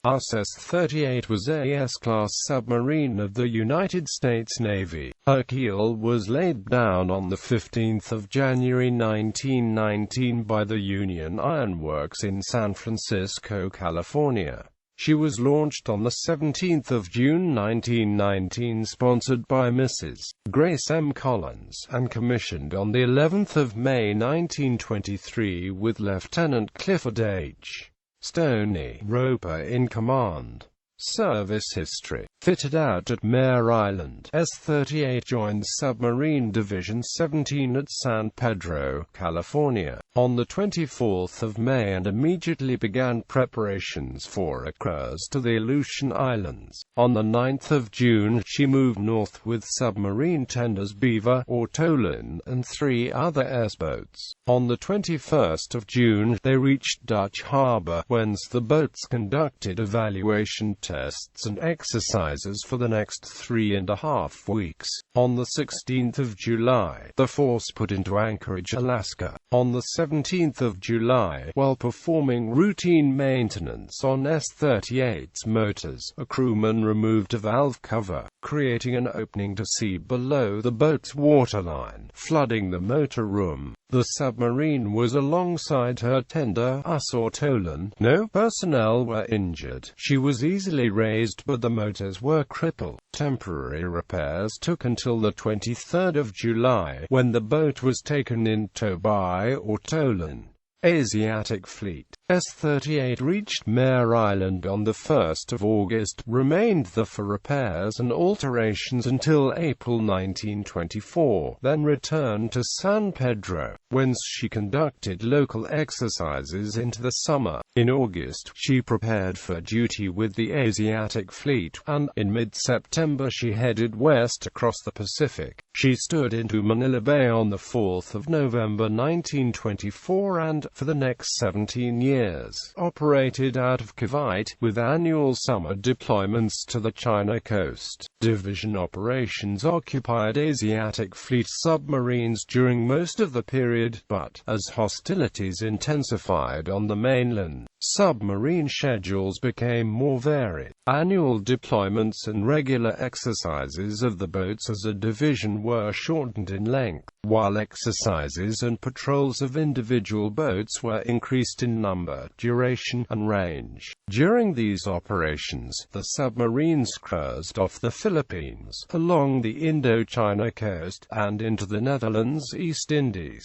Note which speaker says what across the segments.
Speaker 1: Uss S-38 was a S-class submarine of the United States Navy. Her keel was laid down on 15 January 1919 by the Union Iron Works in San Francisco, California. She was launched on 17 June 1919, sponsored by Mrs. Grace M. Collins, and commissioned on the 11th of May 1923 with Lieutenant Clifford H. Stoney Roper in command. Service history. Fitted out at Mare Island, S-38 joined Submarine Division 17 at San Pedro, California, on 24 May and immediately began preparations for a cruise to the Aleutian Islands. On 9 June, she moved north with submarine tenders Beaver, Ortolan, and 3 other S-boats. On 21 June, they reached Dutch Harbor, whence the boats conducted evaluation tests and exercises for the next 3.5 weeks. On 16 July, the force put into Anchorage, Alaska. On 17 July, while performing routine maintenance on S-38's motors, a crewman removed a valve cover, creating an opening to sea below the boat's waterline, flooding the motor room. The submarine was alongside her tender, Uss Ortolan. No personnel were injured. She was easily raised but the motors were crippled. Temporary repairs took until 23 July, when the boat was taken in tow by Ortolan. Asiatic Fleet. S-38 reached Mare Island on 1 August, remained there for repairs and alterations until April 1924, then returned to San Pedro, whence she conducted local exercises into the summer. In August, she prepared for duty with the Asiatic Fleet, and, in mid-September she headed west across the Pacific. She stood into Manila Bay on 4 November 1924 and, for the next 17 years, operated out of Cavite, with annual summer deployments to the China coast. Division operations occupied Asiatic Fleet submarines during most of the period, but, as hostilities intensified on the mainland, submarine schedules became more varied. Annual deployments and regular exercises of the boats as a division were shortened in length, while exercises and patrols of individual boats were increased in number, duration, and range. During these operations, the submarines cruised off the Philippines, along the Indochina coast, and into the Netherlands East Indies.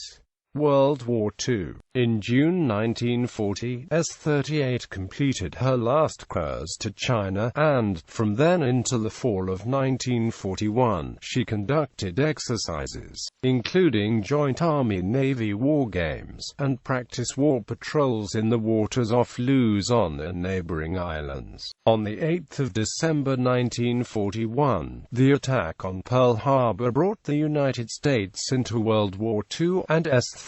Speaker 1: World War II. In June 1940, S-38 completed her last cruise to China, and, from then until the fall of 1941, she conducted exercises, including joint Army-Navy war games, and practice war patrols in the waters off Luzon and neighboring islands. On 8 December 1941, the attack on Pearl Harbor brought the United States into World War II, and S-38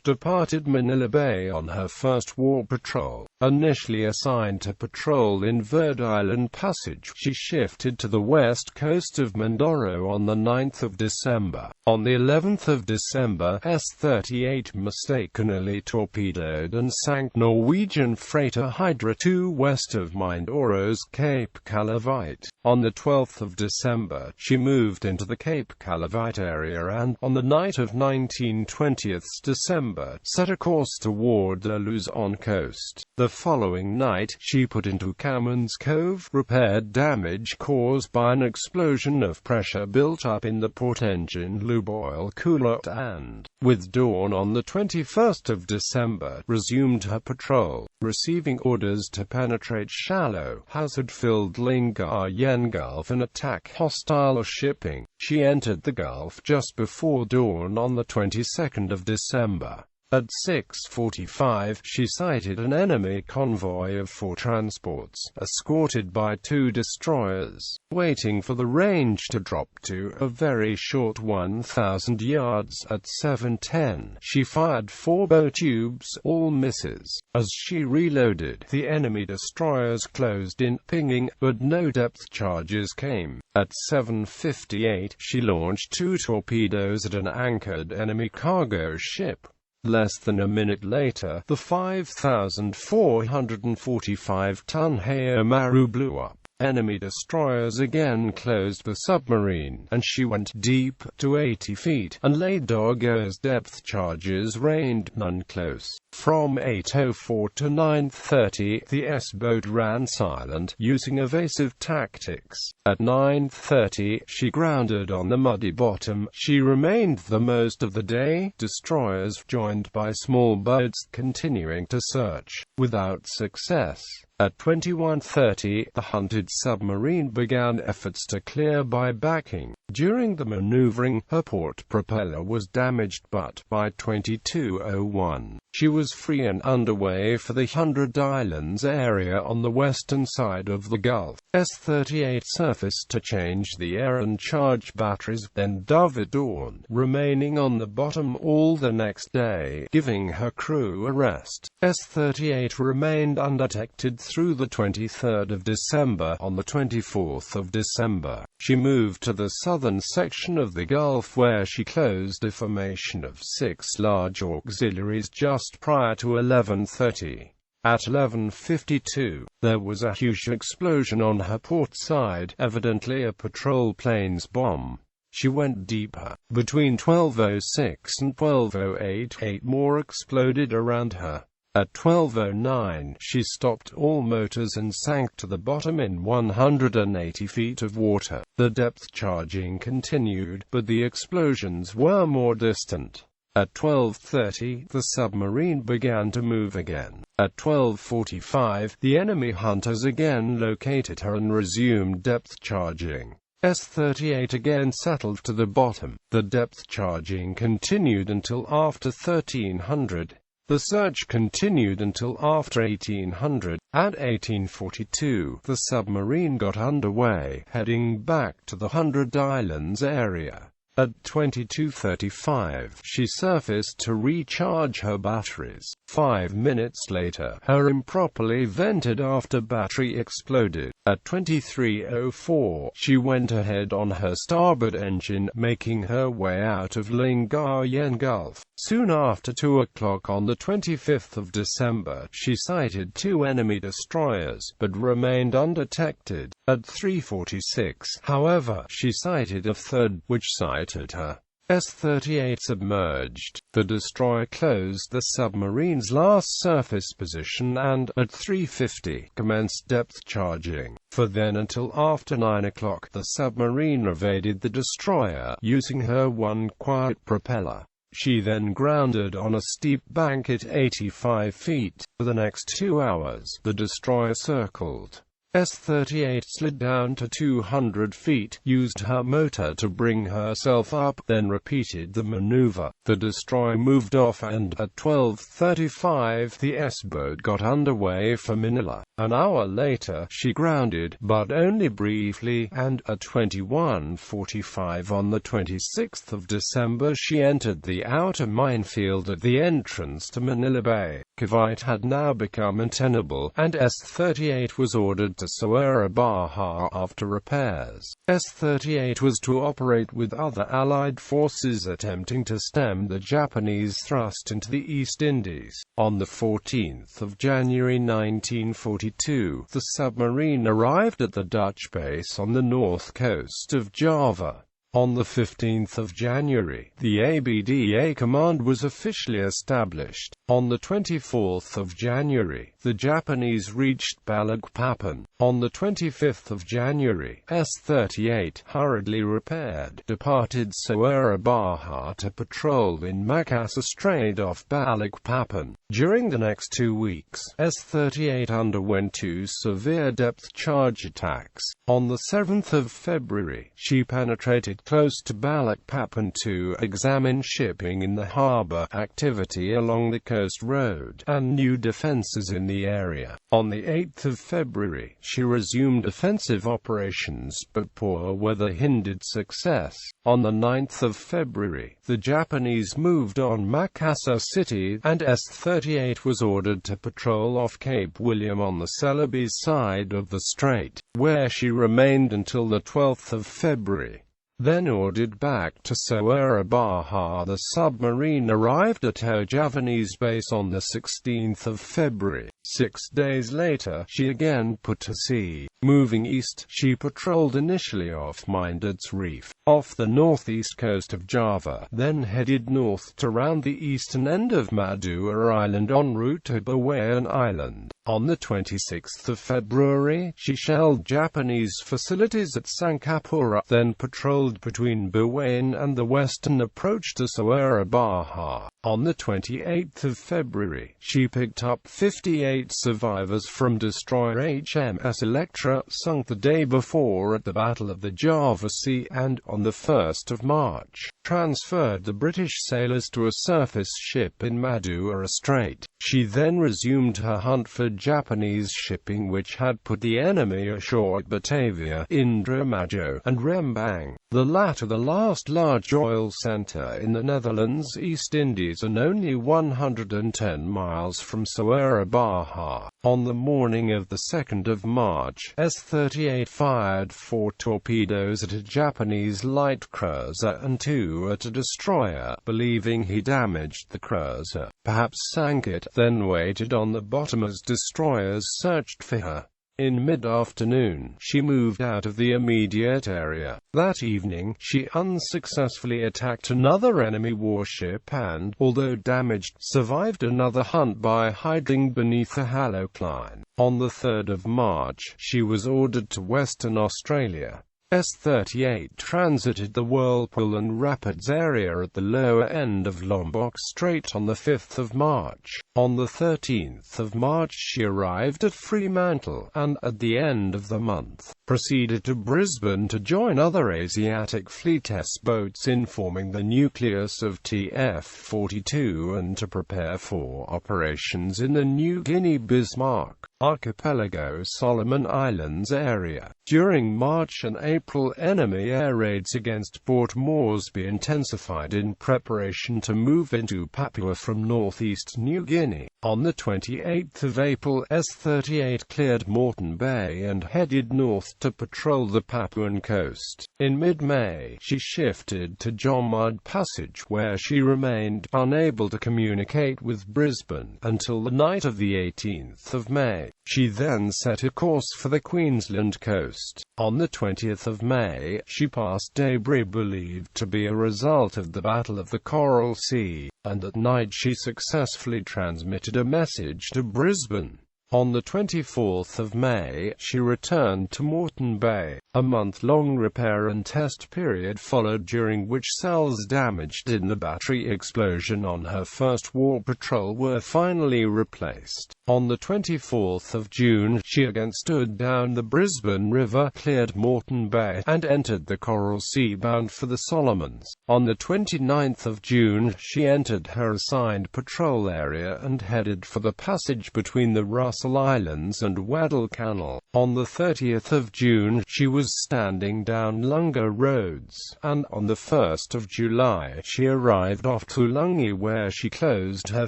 Speaker 1: departed Manila Bay on her first war patrol. Initially assigned to patrol in Verde Island Passage, she shifted to the west coast of Mindoro on 9 December. On the 11th of December, S-38 mistakenly torpedoed and sank Norwegian freighter Hydra 2 west of Mindoro's Cape Calavite. On the 12th of December, she moved into the Cape Calavite area and, on the night of 19/20 December, set a course toward the Luzon coast. The following night, she put into Cameron's Cove, repaired damage caused by an explosion of pressure built up in the port engine lube oil cooler, and, with dawn on the 21st of December, resumed her patrol, receiving orders to penetrate shallow, hazard-filled Lingayen Gulf and attack hostile shipping. She entered the Gulf just before dawn on the 22nd of December. At 6:45, she sighted an enemy convoy of 4 transports, escorted by 2 destroyers. Waiting for the range to drop to a very short 1,000 yards, at 7:10, she fired 4 bow tubes, all misses. As she reloaded, the enemy destroyers closed in, pinging, but no depth charges came. At 7:58, she launched 2 torpedoes at an anchored enemy cargo ship. Less than a minute later, the 5,445-ton Heiamaru blew up. Enemy destroyers again closed the submarine, and she went deep, to 80 feet, and laid Dogger's depth charges rained none close. From 8:04 to 9:30, the S-boat ran silent, using evasive tactics. At 9:30, she grounded on the muddy bottom. She remained the most of the day, destroyers joined by small boats continuing to search, without success. At 21:30, the hunted submarine began efforts to clear by backing. During the maneuvering, her port propeller was damaged, but by 22:01, she was free and underway for the 100 Islands area on the western side of the Gulf. S-38 surfaced to change the air and charge batteries, then dove at dawn, remaining on the bottom all the next day, giving her crew a rest. S-38 remained undetected through the 23rd of December. On the 24th of December, she moved to the southern section of the Gulf, where she closed a formation of 6 large auxiliaries just prior to 11:30. At 11:52, there was a huge explosion on her port side, evidently a patrol plane's bomb. She went deeper. Between 12:06 and 12:08, 8 more exploded around her. At 12:09, she stopped all motors and sank to the bottom in 180 feet of water. The depth charging continued, but the explosions were more distant. At 12:30, the submarine began to move again. At 12:45, the enemy hunters again located her and resumed depth charging. S-38 again settled to the bottom. The depth charging continued until after 1300. The search continued until after 1800. At 1842, the submarine got underway, heading back to the 100 Islands area. At 22:35, she surfaced to recharge her batteries. 5 minutes later, her improperly vented after battery exploded. At 23:04, she went ahead on her starboard engine, making her way out of Lingayen Gulf. Soon after 2 o'clock on the 25th of December, she sighted 2 enemy destroyers, but remained undetected. At 3:46, however, she sighted a third, which sighted her. S-38 submerged. The destroyer closed the submarine's last surface position and, at 3:50, commenced depth charging. For then until after 9 o'clock, the submarine evaded the destroyer, using her one quiet propeller. She then grounded on a steep bank at 85 feet. For the next 2 hours, the destroyer circled. S-38 slid down to 200 feet, used her motor to bring herself up, then repeated the maneuver. The destroyer moved off and, at 12:35, the S-boat got underway for Manila. An hour later, she grounded, but only briefly, and, at 21:45 on the 26th of December she entered the outer minefield at the entrance to Manila Bay. Cavite had now become untenable, and S-38 was ordered to Soera Baja after repairs. S-38 was to operate with other Allied forces attempting to stem the Japanese thrust into the East Indies. On the 14th of January 1942, the submarine arrived at the Dutch base on the north coast of Java. On the 15th of January, the ABDA command was officially established. On the 24th of January, the Japanese reached Balikpapan. On the 25th of January, S-38, hurriedly repaired, departed Soera Baja to patrol in Makassar Strait off Balikpapan. During the next 2 weeks, S-38 underwent 2 severe depth charge attacks. On the 7th of February, she penetrated close to Balikpapan to examine shipping in the harbor, activity along the coast road, and new defenses in the area. On the 8th of February, she resumed offensive operations, but poor weather hindered success. On the 9th of February, the Japanese moved on Makassar City, and S-38 was ordered to patrol off Cape William on the Celebes side of the strait, where she remained until the 12th of February. Then ordered back to Soera Baja, the submarine arrived at her Javanese base on the 16th of February. 6 days later, she again put to sea. Moving east, she patrolled initially off Minded's Reef, off the northeast coast of Java, then headed north to round the eastern end of Madura Island en route to Bawean Island. On the 26th of February, she shelled Japanese facilities at Sankapura, then patrolled between Bawean and the western approach to Soera Baja. On the 28th of February, she picked up 58 survivors from destroyer HMS Electra, sunk the day before at the Battle of the Java Sea, and, on the 1st of March, transferred the British sailors to a surface ship in Madura Strait. She then resumed her hunt for Japanese shipping which had put the enemy ashore at Batavia, Indramajo, and Rembang, the latter the last large oil center in the Netherlands East Indies and only 110 miles from Soera Baja. On the morning of the 2nd of March, S-38 fired 4 torpedoes at a Japanese light cruiser and 2 at a destroyer, believing he damaged the cruiser, perhaps sank it, then waited on the bottom as destroyers searched for her. In mid-afternoon, she moved out of the immediate area. That evening, she unsuccessfully attacked another enemy warship and, although damaged, survived another hunt by hiding beneath a halocline. On the 3rd of March, she was ordered to Western Australia. S-38 transited the Whirlpool and Rapids area at the lower end of Lombok Strait on the 5th of March. On the 13th of March she arrived at Fremantle, and, at the end of the month, proceeded to Brisbane to join other Asiatic Fleet S-boats in forming the nucleus of TF-42 and to prepare for operations in the New Guinea Bismarck Archipelago Solomon Islands area. During March and April, enemy air raids against Port Moresby intensified in preparation to move into Papua from northeast New Guinea. On the 28th of April, S-38 cleared Moreton Bay and headed north to patrol the Papuan coast. In mid-May, she shifted to Jomard Passage, where she remained unable to communicate with Brisbane until the night of the 18th of May. She then set a course for the Queensland coast. On the 20th of May, she passed debris believed to be a result of the Battle of the Coral Sea, and at night she successfully transmitted a message to Brisbane. On the 24th of May, she returned to Moreton Bay. A month-long repair and test period followed, during which cells damaged in the battery explosion on her first war patrol were finally replaced. On the 24th of June, she again stood down the Brisbane River, cleared Moreton Bay, and entered the Coral Sea bound for the Solomons. On the 29th of June, she entered her assigned patrol area and headed for the passage between the Russell Islands and Waddell Canal. On the 30th of June, she was standing down Lunga Roads, and on the 1st of July, she arrived off Tulungi, where she closed her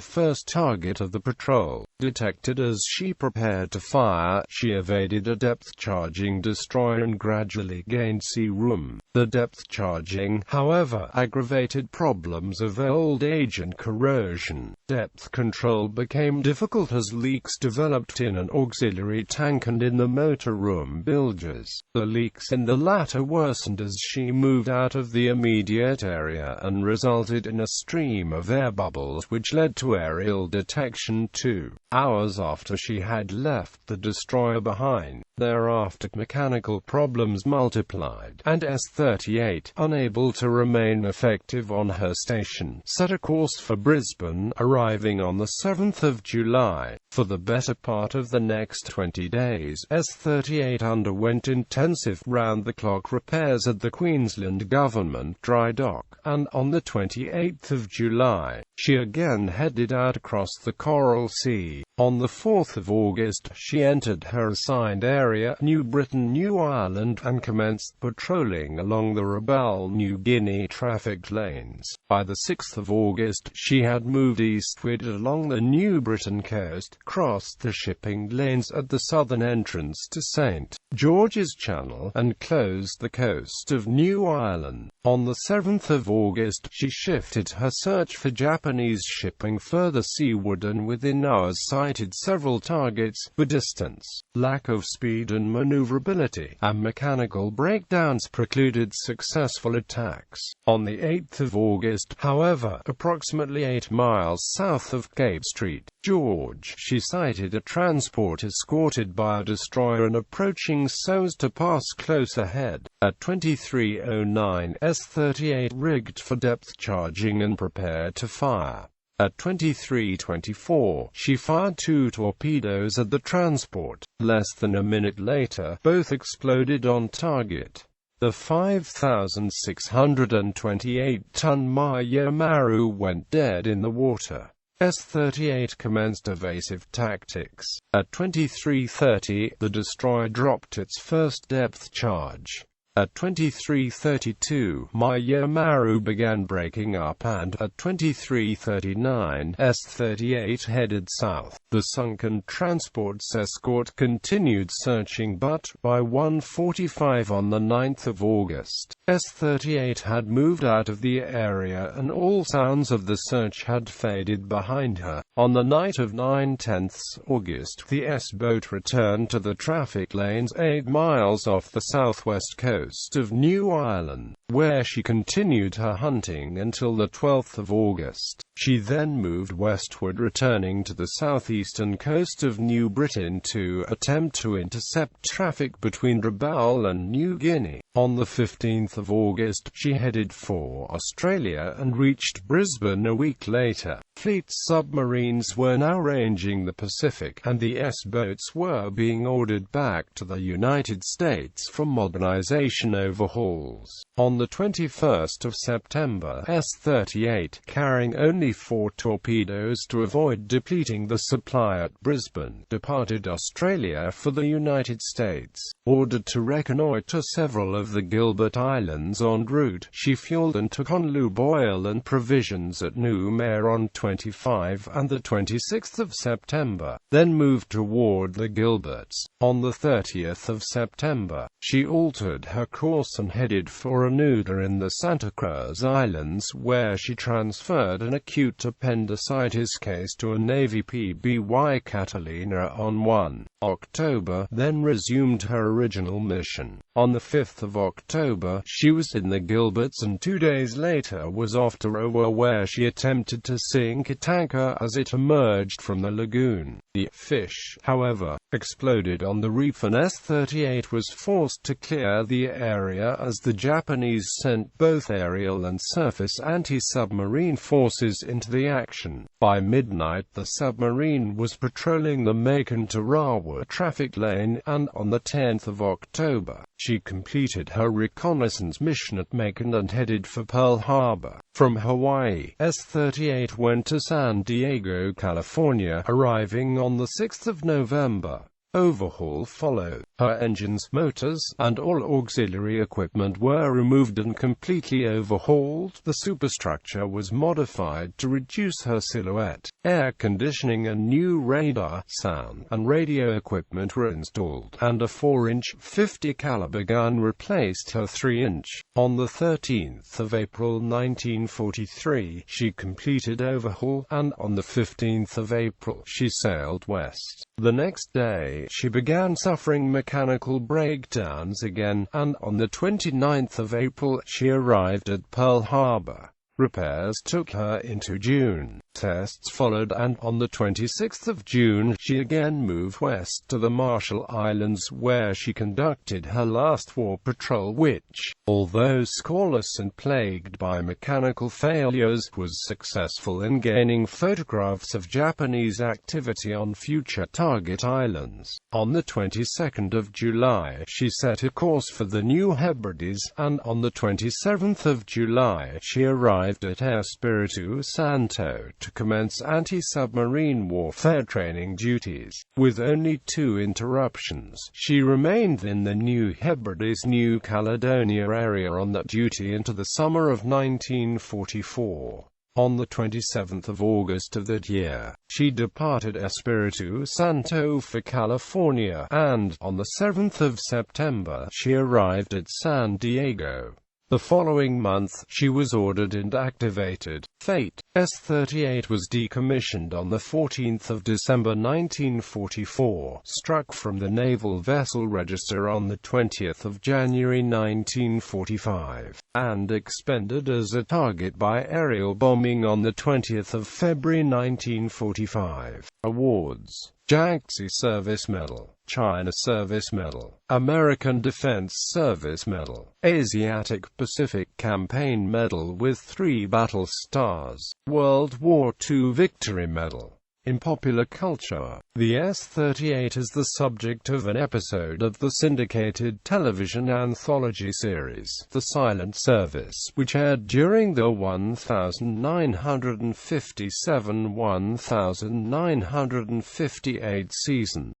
Speaker 1: first target of the patrol. Detected as she prepared to fire, she evaded a depth-charging destroyer and gradually gained sea room. The depth-charging, however, aggravated problems of old age and corrosion. Depth control became difficult as leaks developed in an auxiliary tank and in the motor room bilges. The leaks in the latter worsened as she moved out of the immediate area and resulted in a stream of air bubbles which led to aerial detection 2 hours after she had left the destroyer behind. Thereafter, mechanical problems multiplied, and S-38, unable to remain effective on her station, set a course for Brisbane, arriving on the 7th of July. For the better part of the next 20 days, S-38 underwent intensive round-the-clock repairs at the Queensland Government dry dock, and on the 28th of July, she again headed out across the Coral Sea. On the 4th of August, she entered her assigned area, New Britain, New Ireland, and commenced patrolling along the Rabaul, New Guinea traffic lanes. By the 6th of August, she had moved eastward along the New Britain coast, crossed the shipping lanes at the southern entrance to St. George's Channel, and closed the coast of New Ireland. On the 7th of August, she shifted her search for Japanese shipping further seaward and within hours sighted several targets, but distance, lack of speed and maneuverability, and mechanical breakdowns precluded successful attacks. On the 8th of August, however, approximately 8 miles south of Cape St. George, she sighted a transport escorted by a destroyer and approaching so as to pass close ahead. At 23:09, S-38 rigged for depth charging and prepared to fire. At 23:24, she fired 2 torpedoes at the transport. Less than a minute later, both exploded on target. The 5,628-ton Maya Maru went dead in the water. S-38 commenced evasive tactics. At 23:30, the destroyer dropped its first depth charge. At 23:32, Maya Maru began breaking up, and at 23:39, S-38 headed south. The sunken transport's escort continued searching, but by 1:45 on the 9th of August, S-38 had moved out of the area and all sounds of the search had faded behind her. On the night of 9/10 August, the S-boat returned to the traffic lanes 8 miles off the southwest coast of New Ireland, where she continued her hunting until the 12th of August. She then moved westward, returning to the southeastern coast of New Britain to attempt to intercept traffic between Rabaul and New Guinea. On the 15th of August, she headed for Australia and reached Brisbane a week later. Fleet submarines were now ranging the Pacific, and the S-boats were being ordered back to the United States for modernization overhauls. On the 21st of September, S-38, carrying only 4 torpedoes to avoid depleting the supply at Brisbane, departed Australia for the United States. Ordered to reconnoitre several of the Gilbert Islands en route, she fueled and took on lube oil and provisions at Noumea on 25 and the 26th of September, then moved toward the Gilberts. On the 30th of September, she altered her course and headed for Onuda in the Santa Cruz Islands, where she transferred an acute appendicitis case to a Navy PBY Catalina on 1 October, then resumed her original mission. On the 5th of October, she was in the Gilberts and 2 days later was off to Roa, where she attempted to sink a tanker as it emerged from the lagoon. The fish, however, exploded on the reef and S-38 was forced to clear the area as the Japanese sent both aerial and surface anti-submarine forces into the action. By midnight, the submarine was patrolling the Macon-Tarawa traffic lane, and on the 10th of October, she completed her reconnaissance mission at Macon and headed for Pearl Harbor. From Hawaii, S-38 went to San Diego, California, arriving on the 6th of November. Overhaul followed. Her engines, motors, and all auxiliary equipment were removed and completely overhauled. The superstructure was modified to reduce her silhouette. Air conditioning and new radar, sound, and radio equipment were installed, and a 4-inch, 50-caliber gun replaced her 3-inch. On the 13th of April 1943, she completed overhaul, and on the 15th of April, she sailed west. The next day, she began suffering mechanical breakdowns again, and on the 29th of April, she arrived at Pearl Harbor. Repairs took her into June. Tests followed, and on the 26th of June, she again moved west to the Marshall Islands, where she conducted her last war patrol which, although scoreless and plagued by mechanical failures, was successful in gaining photographs of Japanese activity on future target islands. On the 22nd of July, she set a course for the New Hebrides, and on the 27th of July, she arrived at Espiritu Santo to commence anti-submarine warfare training duties. With only 2 interruptions, she remained in the New Hebrides, New Caledonia area on that duty into the summer of 1944. On the 27th of August of that year, she departed Espiritu Santo for California, and, on the 7th of September, she arrived at San Diego. The following month, she was ordered and activated. Fate S-38 was decommissioned on the 14th of December 1944, struck from the Naval Vessel Register on the 20th of January 1945, and expended as a target by aerial bombing on the 20th of February 1945. Awards: Jiangxi Service Medal, China Service Medal, American Defense Service Medal, Asiatic Pacific Campaign Medal with 3 battle stars, World War II Victory Medal. In popular culture, the S-38 is the subject of an episode of the syndicated television anthology series, The Silent Service, which aired during the 1957-1958 season.